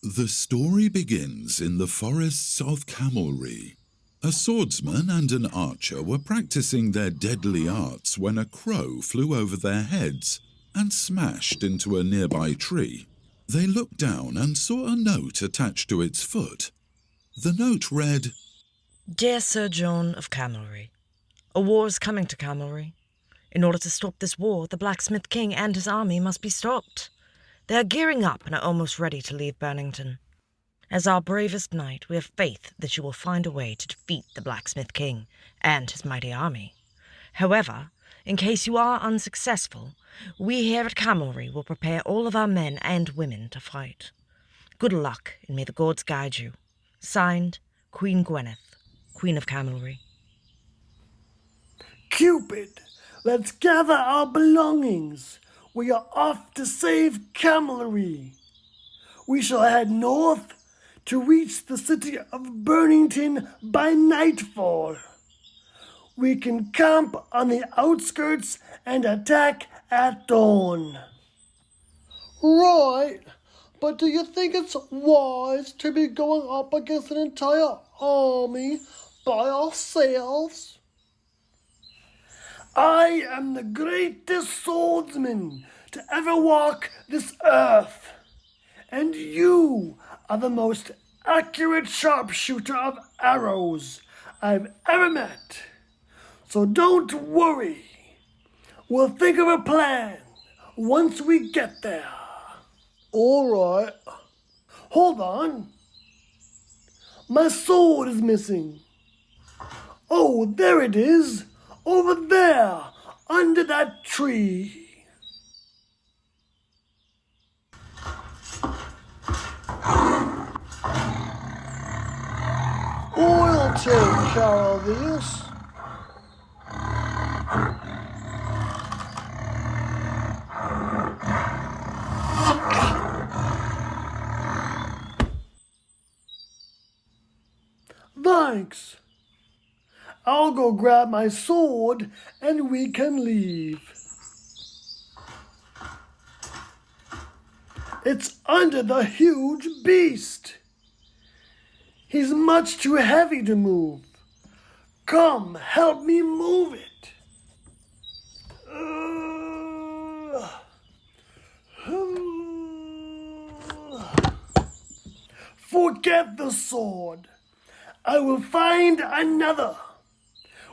The story begins in the forests of Camelree. A swordsman and an archer were practicing their deadly arts when a crow flew over their heads and smashed into a nearby tree. They looked down and saw a note attached to its foot. The note read, Dear Sir John of Camelree, a war is coming to Camelree. In order to stop this war, the Blacksmith King and his army must be stopped. They are gearing up and are almost ready to leave Burnington. As our bravest knight, we have faith that you will find a way to defeat the Blacksmith King and his mighty army. However, in case you are unsuccessful, we here at Camelree will prepare all of our men and women to fight. Good luck, and may the gods guide you. Signed, Queen Gwyneth, Queen of Camelree. Cupid, let's gather our belongings. We are off to save Camelree. We shall head north to reach the city of Burnington by nightfall. We can camp on the outskirts and attack at dawn. Right, but do you think it's wise to be going up against an entire army by ourselves? I am the greatest swordsman to ever walk this earth, and you are the most accurate sharpshooter of arrows I've ever met. So don't worry. We'll think of a plan once we get there. All right. Hold on. My sword is missing. Oh, there it is. Over there, under that tree. I'll take care of this. Thanks. I'll go grab my sword and we can leave. It's under the huge beast. He's much too heavy to move. Come, help me move it. Forget the sword. I will find another.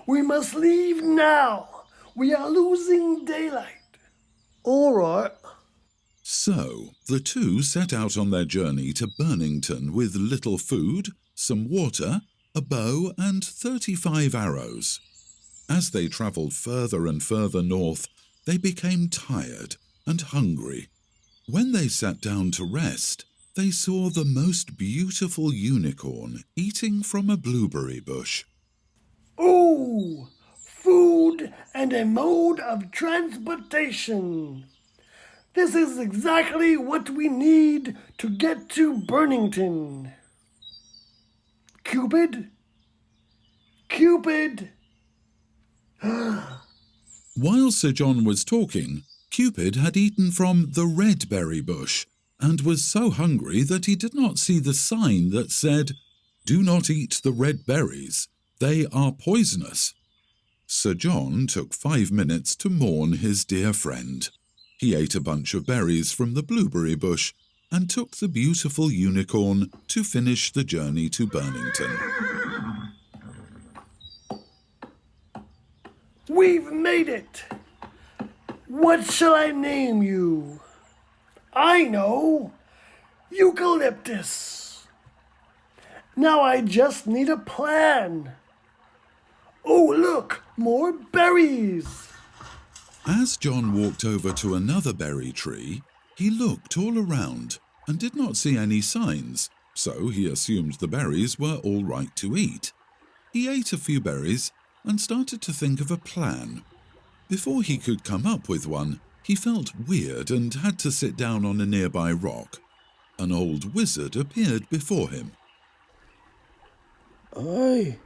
We must leave now. We are losing daylight. All right. So the two set out on their journey to Burnington with little food, some water, a bow, and 35 arrows. As they travelled further and further north, they became tired and hungry. When they sat down to rest, they saw the most beautiful unicorn eating from a blueberry bush. Ooh, food and a mode of transportation. This is exactly what we need to get to Burnington. Cupid? Cupid! While Sir John was talking, Cupid had eaten from the red berry bush and was so hungry that he did not see the sign that said, "Do not eat the red berries. They are poisonous." Sir John took 5 minutes to mourn his dear friend. He ate a bunch of berries from the blueberry bush and took the beautiful unicorn to finish the journey to Burnington. We've made it! What shall I name you? I know! Eucalyptus! Now I just need a plan. Oh, look! More berries! As John walked over to another berry tree, he looked all around and did not see any signs, so he assumed the berries were all right to eat. He ate a few berries and started to think of a plan. Before he could come up with one, he felt weird and had to sit down on a nearby rock. An old wizard appeared before him. I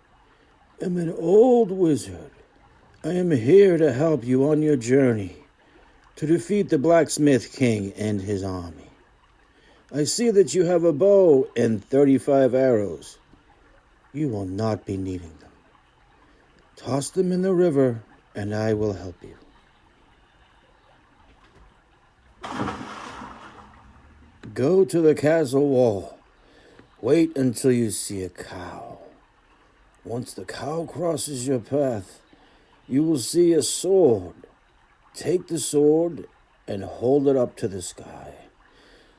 am an old wizard. I am here to help you on your journey to defeat the Blacksmith King and his army. I see that you have a bow and 35 arrows. You will not be needing them. Toss them in the river, and I will help you. Go to the castle wall. Wait until you see a cow. Once the cow crosses your path, you will see a sword. Take the sword and hold it up to the sky.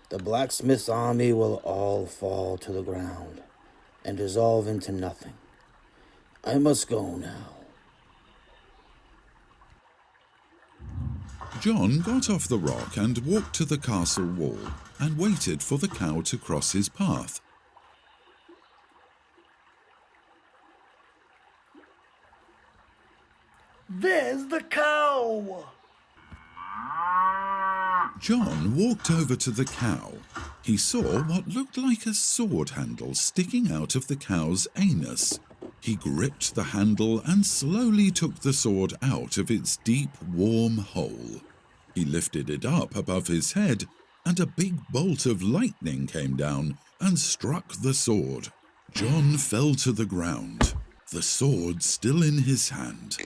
The blacksmith's army will all fall to the ground and dissolve into nothing. I must go now. John got off the rock and walked to the castle wall and waited for the cow to cross his path. There's the cow! John walked over to the cow. He saw what looked like a sword handle sticking out of the cow's anus. He gripped the handle and slowly took the sword out of its deep, warm hole. He lifted it up above his head, and a big bolt of lightning came down and struck the sword. John fell to the ground, the sword still in his hand.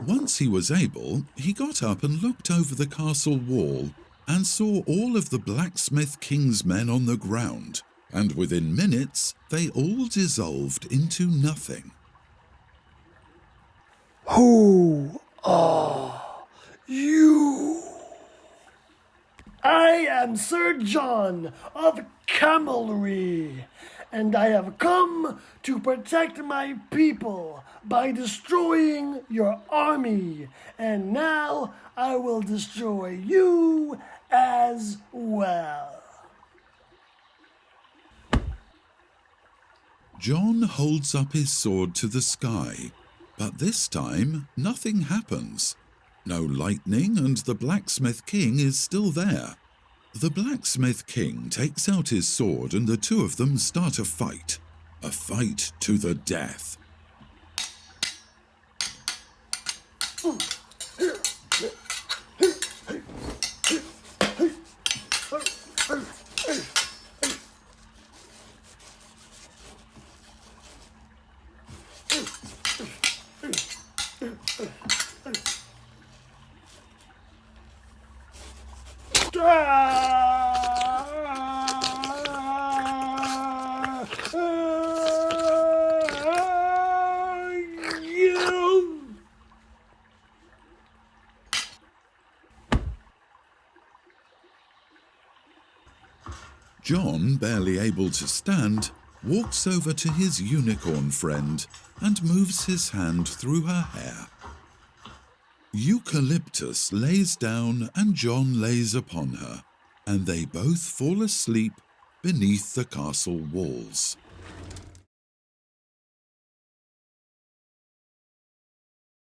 Once he was able, he got up and looked over the castle wall and saw all of the blacksmith king's men on the ground, and within minutes they all dissolved into nothing. Who are you? I am Sir John of Camelree, and I have come to protect my people by destroying your army, and now I will destroy you as well. John holds up his sword to the sky, but this time nothing happens. No lightning, and the blacksmith king is still there. The blacksmith king takes out his sword and the two of them start a fight to the death. John, barely able to stand, walks over to his unicorn friend and moves his hand through her hair. Eucalyptus lays down and John lays upon her, and they both fall asleep beneath the castle walls.